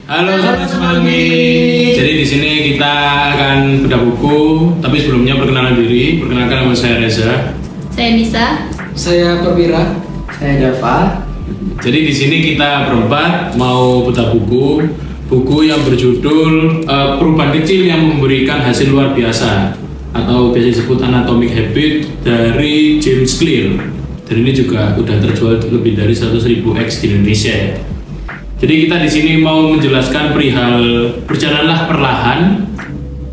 Halo Sobat Semanggi. Jadi di sini kita akan bedah buku, tapi sebelumnya perkenalan diri. Perkenalkan, nama saya Reza. Saya Nisa. Saya Perwira. Saya Dava. Jadi di sini kita berempat mau bedah buku yang berjudul Perubahan Kecil yang Memberikan Hasil Luar Biasa atau biasa disebut Atomic Habit dari James Clear. Dan ini juga udah terjual lebih dari 100.000 X di Indonesia ya. Jadi kita di sini mau menjelaskan perihal berjalanlah perlahan,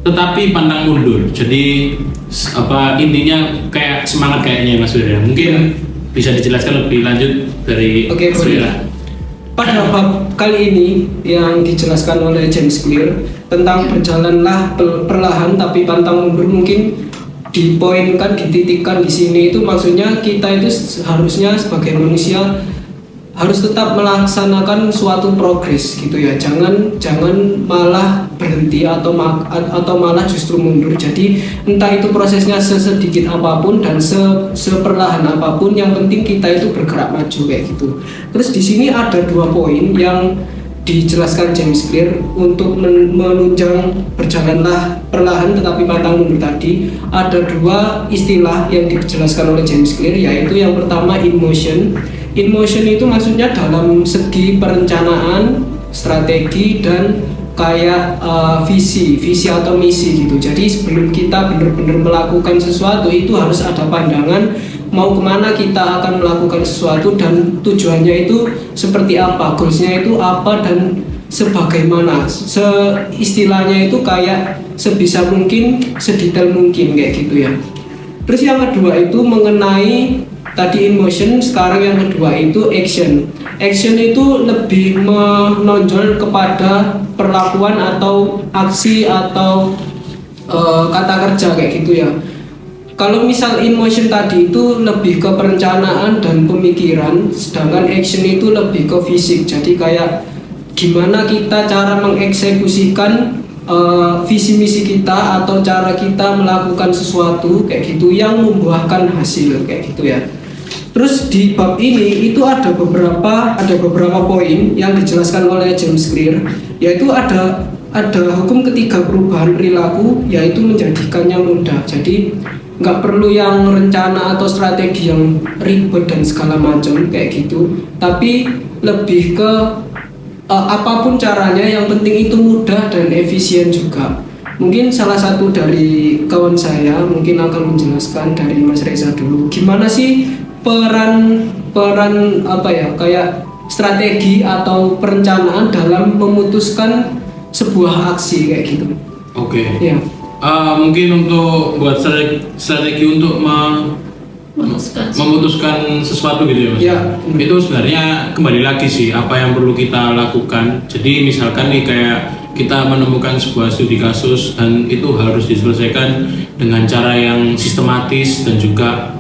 tetapi pantang mundur. Jadi intinya kayak semangat kayaknya Mas Wira. Mungkin bisa dijelaskan lebih lanjut dari Oke, Mas Wira. Pada bab kali ini yang dijelaskan oleh James Clear tentang berjalanlah perlahan tapi pantang mundur, mungkin dipoinkan, dititikkan di sini itu maksudnya kita itu harusnya sebagai manusia harus tetap melaksanakan suatu progres gitu ya, jangan malah berhenti atau malah justru mundur. Jadi entah itu prosesnya sesedikit apapun dan seperlahan apapun, yang penting kita itu bergerak maju kayak gitu. Terus di sini ada 2 poin yang dijelaskan James Clear untuk menunjang berjalanlah perlahan tetapi pantang mundur tadi. Ada 2 istilah yang dijelaskan oleh James Clear, yaitu yang pertama in motion. In motion itu maksudnya dalam segi perencanaan, strategi, dan kayak visi atau misi gitu. Jadi sebelum kita benar-benar melakukan sesuatu itu harus ada pandangan mau kemana kita akan melakukan sesuatu dan tujuannya itu seperti apa, goalsnya itu apa dan sebagaimana. Istilahnya itu kayak sebisa mungkin, sedetail mungkin kayak gitu ya. Terus yang kedua itu mengenai tadi in motion, sekarang yang kedua itu action. Action itu lebih menonjol kepada perlakuan atau aksi atau kata kerja kayak gitu ya. Kalau misal in motion tadi itu lebih ke perencanaan dan pemikiran, sedangkan action itu lebih ke fisik. Jadi kayak gimana kita cara mengeksekusikan visi misi kita atau cara kita melakukan sesuatu kayak gitu yang membuahkan hasil kayak gitu ya. Terus di bab ini itu ada beberapa poin yang dijelaskan oleh James Clear, yaitu ada hukum ketiga perubahan perilaku, yaitu menjadikannya mudah. Jadi nggak perlu yang rencana atau strategi yang ribet dan segala macam kayak gitu, tapi lebih ke apapun caranya yang penting itu mudah dan efisien juga. Mungkin salah satu dari kawan saya mungkin akan menjelaskan dari Mas Reza dulu, gimana sih peran apa ya, kayak strategi atau perencanaan dalam memutuskan sebuah aksi kayak gitu. Oke. Ya. Mungkin untuk buat strategi untuk memutuskan sesuatu gitu ya Mas. Ya. Itu sebenarnya kembali lagi sih apa yang perlu kita lakukan. Jadi misalkan nih kayak kita menemukan sebuah studi kasus dan itu harus diselesaikan dengan cara yang sistematis dan juga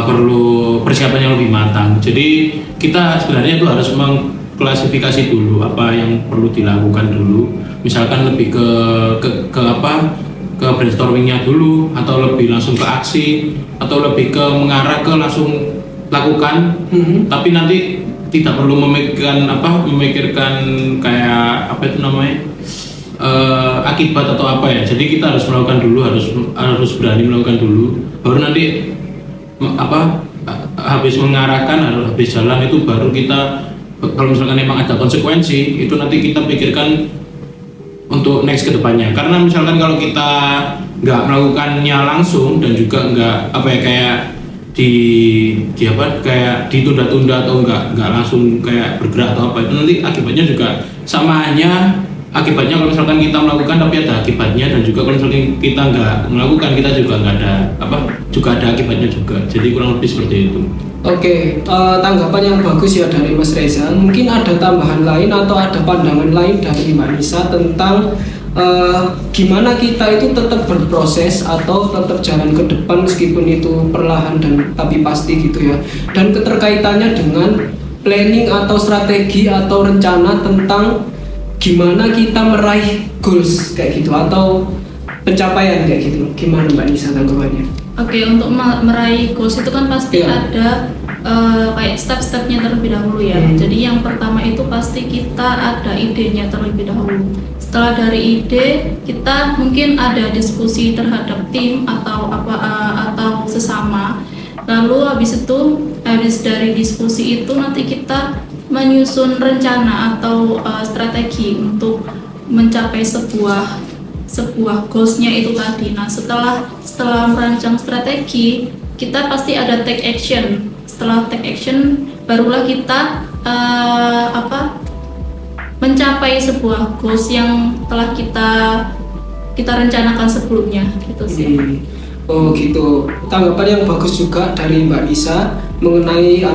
perlu persiapan yang lebih matang. Jadi kita sebenarnya itu harus mengklasifikasi dulu apa yang perlu dilakukan dulu. Misalkan lebih ke brainstormingnya dulu, atau lebih langsung ke aksi, atau lebih ke mengarah ke langsung lakukan. Tapi nanti tidak perlu memikirkan kayak apa itu namanya akibat atau apa ya. Jadi kita harus melakukan dulu, harus berani melakukan dulu. Baru nanti habis mengarahkan, habis jalan itu baru kita, kalau misalkan memang ada konsekuensi itu nanti kita pikirkan untuk next ke depannya. Karena misalkan kalau kita nggak melakukannya langsung dan juga nggak kayak kayak ditunda-tunda atau nggak langsung kayak bergerak atau apa, itu nanti akibatnya juga sama hanya akibatnya kalau misalkan kita melakukan tapi ada akibatnya, dan juga kalau misalkan kita nggak melakukan kita juga nggak ada juga ada akibatnya juga. Jadi kurang lebih seperti itu. Oke, tanggapan yang bagus ya dari Mas Reza. Mungkin ada tambahan lain atau ada pandangan lain dari Mbak Nisa tentang gimana kita itu tetap berproses atau tetap jalan ke depan meskipun itu perlahan dan tapi pasti gitu ya. Dan keterkaitannya dengan planning atau strategi atau rencana tentang gimana kita meraih goals kayak gitu atau pencapaian kayak gitu. Gimana Mbak Nisa tanggapannya? Oke, untuk meraih goals itu kan pasti ada kayak step-stepnya terlebih dahulu ya. Jadi yang pertama itu pasti kita ada idenya terlebih dahulu. Setelah dari ide, kita mungkin ada diskusi terhadap tim atau atau sesama. Lalu habis dari diskusi itu nanti kita menyusun rencana atau strategi untuk mencapai sebuah goals-nya itu tadi. Nah, setelah merancang strategi, kita pasti ada take action. Setelah take action, barulah kita mencapai sebuah goals yang telah kita rencanakan sebelumnya, gitu sih. Oh gitu. Tanggapan yang bagus juga dari Mbak Nisa mengenai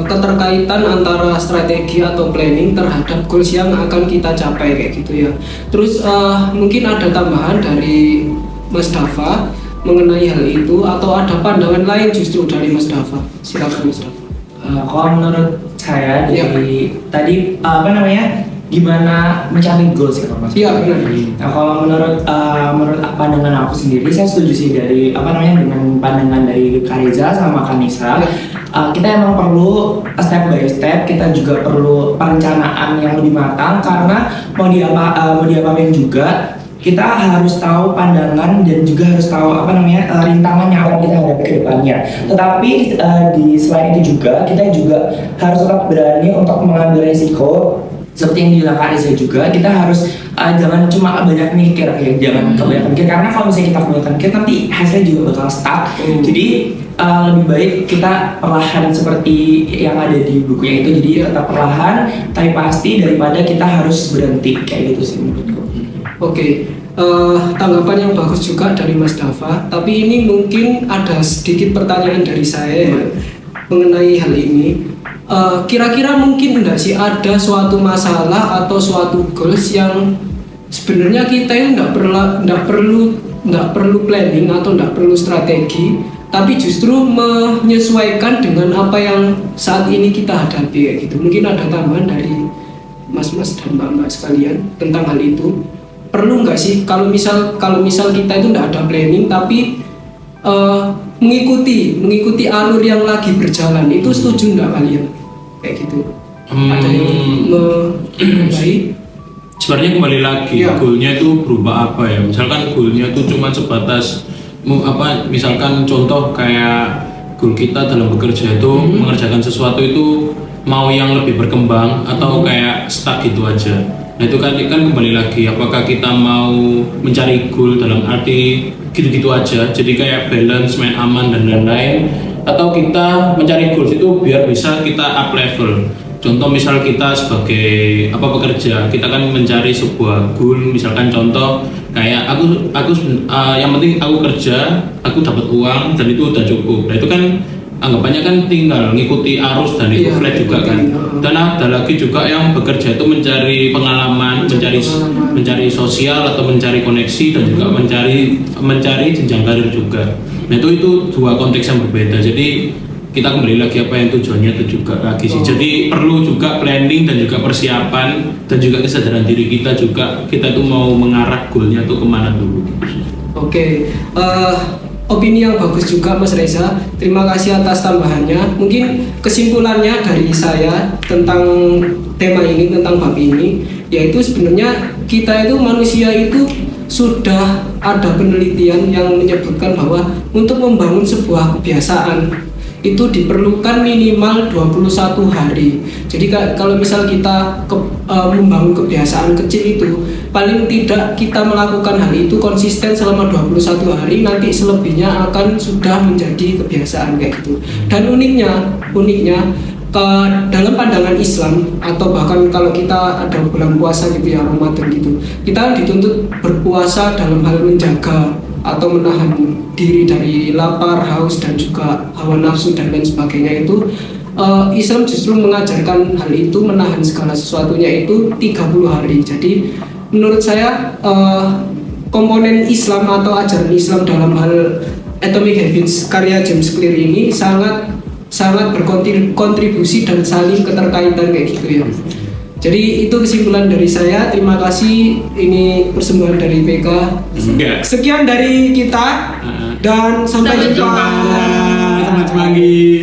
keterkaitan antara strategi atau planning terhadap goals yang akan kita capai kayak gitu ya. Terus mungkin ada tambahan dari Mas Dafa mengenai hal itu atau ada pandangan lain justru dari Mas Dafa. Silakan Mas Dafa. Kalau menurut saya dari tadi gimana mencapai goals ya Mas? Iya benar. Nah, kalau menurut pandangan aku sendiri, saya setuju sih dengan pandangan dari Kariza sama Kanisa. Kita emang perlu step by step, kita juga perlu perencanaan yang lebih matang karena mau diapain juga kita harus tahu pandangan dan juga harus tahu rintangan yang akan kita hadapi ke depannya. Tetapi di selain itu juga kita juga harus tetap berani untuk mengambil resiko. Seperti yang dibilang Kak Reza juga, kita harus jangan cuma banyak mikir jangan kebanyakan mikir, karena kalau misalnya kita kebanyakan mikir nanti hasilnya juga bakal stuck. Jadi lebih baik kita perlahan seperti yang ada di bukunya itu, jadi tetap perlahan tapi pasti daripada kita harus berhenti kayak gitu sih menurutku. Oke. Tanggapan yang bagus juga dari Mas Dafa, tapi ini mungkin ada sedikit pertanyaan dari saya ya, mengenai hal ini. Kira-kira mungkin enggak sih ada suatu masalah atau suatu goals yang sebenarnya kita itu enggak perlu planning atau enggak perlu strategi, tapi justru menyesuaikan dengan apa yang saat ini kita hadapi kayak gitu. Mungkin ada tambahan dari mas-mas dan mbak-mbak sekalian tentang hal itu. Perlu nggak sih kalau misal kita itu nggak ada planning tapi mengikuti alur yang lagi berjalan, itu setuju nggak kalian kayak gitu? Ada yang baik? Sebenarnya kembali lagi goalnya itu berubah apa ya? Misalkan goalnya itu cuma sebatas misalkan contoh kayak goal kita dalam bekerja itu mengerjakan sesuatu itu mau yang lebih berkembang atau kayak stuck gitu aja. Nah itu kan kembali lagi apakah kita mau mencari goal dalam arti gitu-gitu aja, jadi kayak balance, main aman dan lain-lain, atau kita mencari goals itu biar bisa kita up level. Contoh misal kita sebagai pekerja, kita kan mencari sebuah goal, misalkan contoh kayak aku yang penting aku kerja, aku dapat uang dan itu udah cukup. Nah itu kan anggapannya kan tinggal ngikuti arus dan itu flat juga kan. Dan ada lagi juga yang bekerja itu mencari pengalaman, mencari sosial atau mencari koneksi dan juga mencari jenjang karir juga. Nah itu dua konteks yang berbeda. Jadi kita kembali lagi apa yang tujuannya itu juga lagi sih. Jadi perlu juga planning dan juga persiapan dan juga kesadaran diri kita juga, kita tuh mau mengarah goalnya tuh kemana dulu. Oke. Opini yang bagus juga Mas Reza, terima kasih atas tambahannya. Mungkin kesimpulannya dari saya tentang tema ini, tentang bab ini, yaitu sebenarnya kita itu manusia itu sudah ada penelitian yang menyebutkan bahwa untuk membangun sebuah kebiasaan itu diperlukan minimal 21 hari. Jadi kalau misal kita membangun kebiasaan kecil itu, paling tidak kita melakukan hal itu konsisten selama 21 hari, nanti selebihnya akan sudah menjadi kebiasaan kayak gitu. Dan uniknya dalam pandangan Islam, atau bahkan kalau kita ada bulan puasa gitu ya, Ramadan gitu, kita dituntut berpuasa dalam hal menjaga atau menahan diri dari lapar, haus, dan juga hawa nafsu dan lain sebagainya. Itu Islam justru mengajarkan hal itu, menahan segala sesuatunya itu 30 hari. Jadi menurut saya komponen Islam atau ajaran Islam dalam hal Atomic Habits karya James Clear ini sangat berkontribusi dan saling keterkaitan kayak gitu ya. Jadi itu kesimpulan dari saya. Terima kasih, ini persembahan dari PK. Sekian dari kita dan sampai jumpa. Selamat pagi.